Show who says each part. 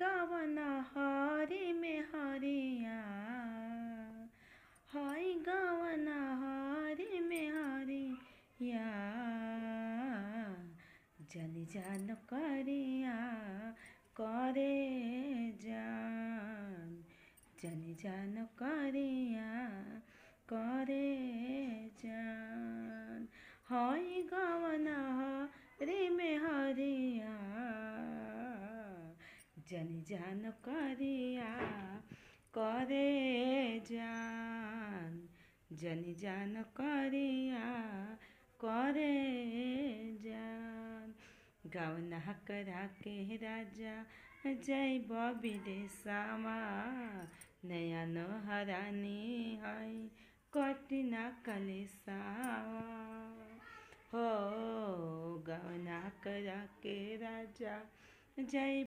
Speaker 1: गवन हरी में हरिया, हाय गवन हरी में हरिया, जनी जान करिया करे जान, जनी जान करिया करे जान, हाय गवन हरी में हरिया, जनी जान करिया करे जान, जनी जान करिया करे जान। गवना करा के राजा जैब विदेशमा, नया नहरानी है कटिना कलेसावा हो। गवना करा के राजा जय